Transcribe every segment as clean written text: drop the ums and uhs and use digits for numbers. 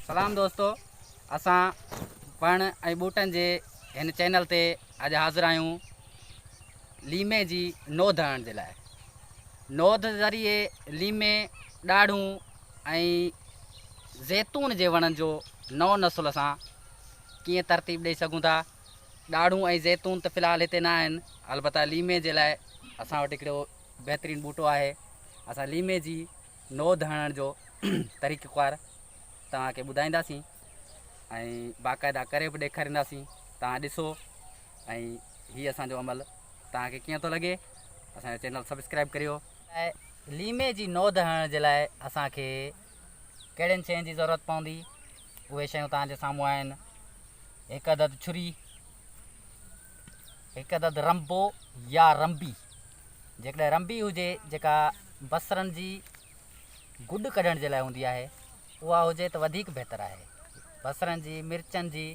सलाम दोस्तों, असां पण ऐं ॿूटनि जे हिन चैनल ते अॼु हाज़िर आहियूं लीमे जी नोध हणण जे लाइ। नोध ज़रिए लीमे ॾाढ़ूं ऐं ज़ैतून जे वणनि जो नओं नसुल असां कीअं तरतीब ॾेई सघूं था। ॾाढ़ूं ऐं ज़ैतून त फ़िलहाल हिते न आहिनि, अलबत्ता लीमे जे लाइ असां वटि हिकिड़ो बहितरीनु ॿूटो आहे। असां लीमे जी नोध हणण जो तरीक़ेकार तव्हांखे ॿुधाईंदासीं ऐं बाक़ाइदा करे बि ॾेखारींदासीं। तव्हां ॾिसो ऐं हीअ असांजो अमल तव्हांखे कीअं थो लॻे। असांजो चैनल सब्सक्राइब करियो। ऐं लीमे जी नोध हणण जे लाइ असांखे कहिड़ियुनि शयुनि जी ज़रूरत पवंदी, उहे शयूं तव्हांजे साम्हूं आहिनि। हिकु अदद छुरी, हिकु अदद रंबो या रंबी। जेकॾहिं रंबी हुजे जेका बसरनि जी गुॾ कढण जे लाइ हूंदी आहे, उहा हुजे त वधीक बहितरु आहे। बसरनि जी, मिर्चनि जी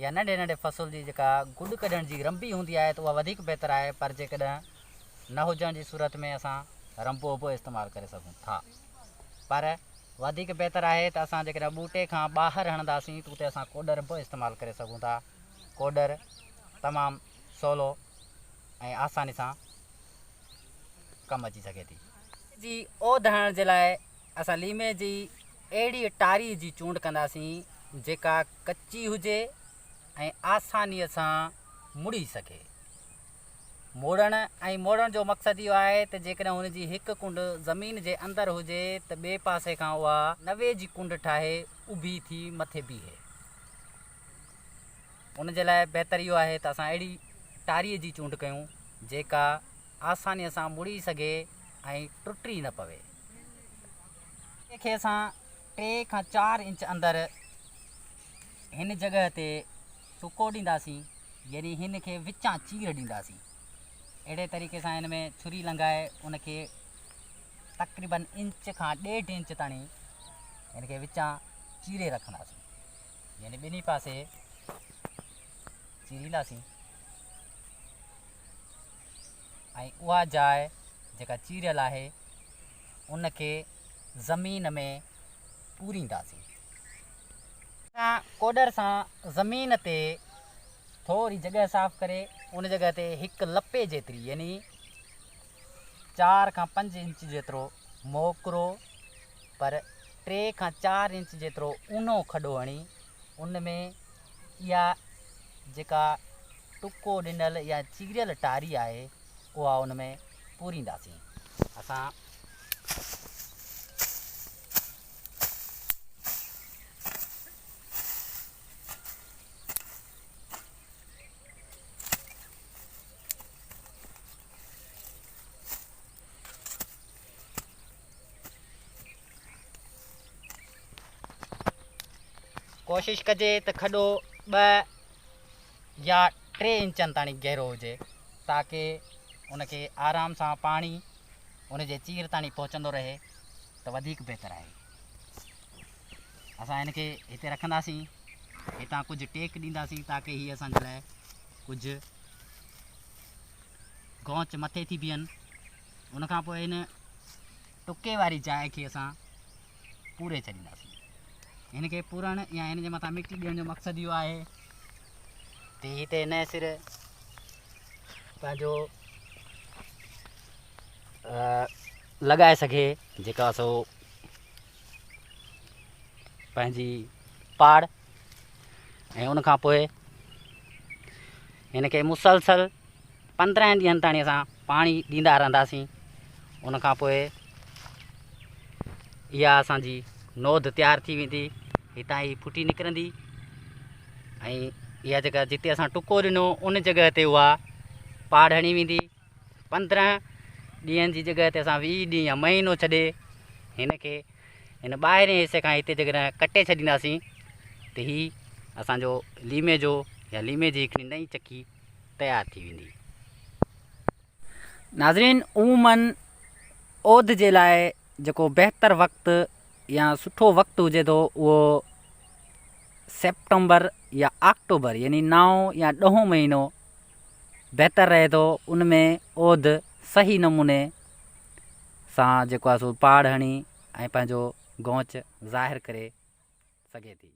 या नंढे नंढे फ़सुल जी जेका गुॾ कढण जी रंबी हूंदी आहे त उहा वधीक बहितरु आहे। पर जेकॾहिं न हुजण जी सूरत में असां रंबो बि इस्तेमालु करे सघूं था। पर वधीक बहितरु आहे त असां जेकॾहिं ॿूटे खां ॿाहिरि हणंदासीं त उते असां कोडर बि इस्तेमालु करे सघूं था। कोडर तमामु सवलो ऐं आसानी सां कमु अची सघे थी। जी ओध हणण जे लाइ असां लीमे जी अहिड़ी टारी जी चूंड कंदासीं जेका कची हुजे ऐं आसानीअ सां मुड़ी सघे। मोड़ण जो मक़सदु इहो आहे त जेकॾहिं हुनजी हिकु कुंड ज़मीन जे अंदरि हुजे त ॿिए पासे खां उहा नवे जी कुंड ठाहे उभी थी मथे बीहे। उन जे लाइ बहितरु इहो आहे त असां अहिड़ी टारीअ जी चूंड कयूं जेका आसानीअ सां मुड़ी सघे ऐं टुटी न पवे। खे असां 3 खां 4 इंच अंदरि हिन जॻह ते टुको ॾींदासीं, यानी हिन खे विचां चीर ॾींदासीं। अहिड़े तरीक़े सां हिन में छुरी लंघाए उनखे तक़रीबन इंच खां 1.5 इंच ताईं हिन खे विचां चीरे रखंदासीं, यानी ॿिन्ही पासे चीरींदासीं ऐं उहा जाइ जेका चीरियल आहे उनखे ज़मीन में पूरींदासीं। कोडर सां ज़मीन ते थोरी जॻह साफ़ करे उन जॻह ते हिकु लपे जेतिरी यानी 4 खां 5 इंच जेतिरो मोकिरो पर 3 खां 4 इंच जेतिरो ऊनो खॾो हणी उन में इहा जेका टुको ॾिनल या चीरियल टारी आहे उहा उन में पूरींदासीं। असां कोशिश कजे त खॾो 2 या 3 इंचनि ताईं गहिरो हुजे ताकी उनखे आराम सां पाणी उनजे चीर ताईं पहुचंदो रहे त वधीक बहितरु आहे। असां हिनखे हिते रखंदासीं, हितां कुझु टेक ॾींदासीं ताकी हीअ असांजे लाइ कुझु गौच मथे थी बीहनि। उनखां पोइ हिन टुके वारी जाइ खे असां पूरे छॾींदासीं। हिन खे पूरण या हिन जे मथां मिटी ॾियण जो मक़सदु इहो आहे त हिते न सिर्फ़ु पंहिंजो लॻाए सघे जेका सो पंहिंजी पाड़, ऐं उनखां पोइ हिन खे मुसलसल 15 ॾींहंनि ताईं असां पाणी ॾींदा रहंदासीं। उनखां पोइ इहा असांजी नोध तयारु थी वेंदी, हितां ई फुटी निकिरंदी ऐं इहा जेका जिते असां टुको ॾिनो उन जॻह ते उहा पाड़ हणी वेंदी। 15 ॾींहंनि जी जॻह ते असां 20 ॾींहं या महीनो छॾे हिन खे हिन ॿाहिरें हिसे खां हिते जेकॾहिं कटे छॾींदासीं त हीअ असांजो लीमे जो या लीमे जी हिकिड़ी नई चकी तयारु थी वेंदी। नाज़रीन, उमूमन ओध जे लाइ जेको बहितरु वक़्तु या सुठो वक़्तु हुजे थो उहो सेप्टेम्बर या अक्टूबर यानी 9 या 10 महीनो बहितरु रहे थो। उन में ओध सही नमूने सां जेको आहे सो पाड़ हणी ऐं पंहिंजो गौच ज़ाहिर करे सघे थी।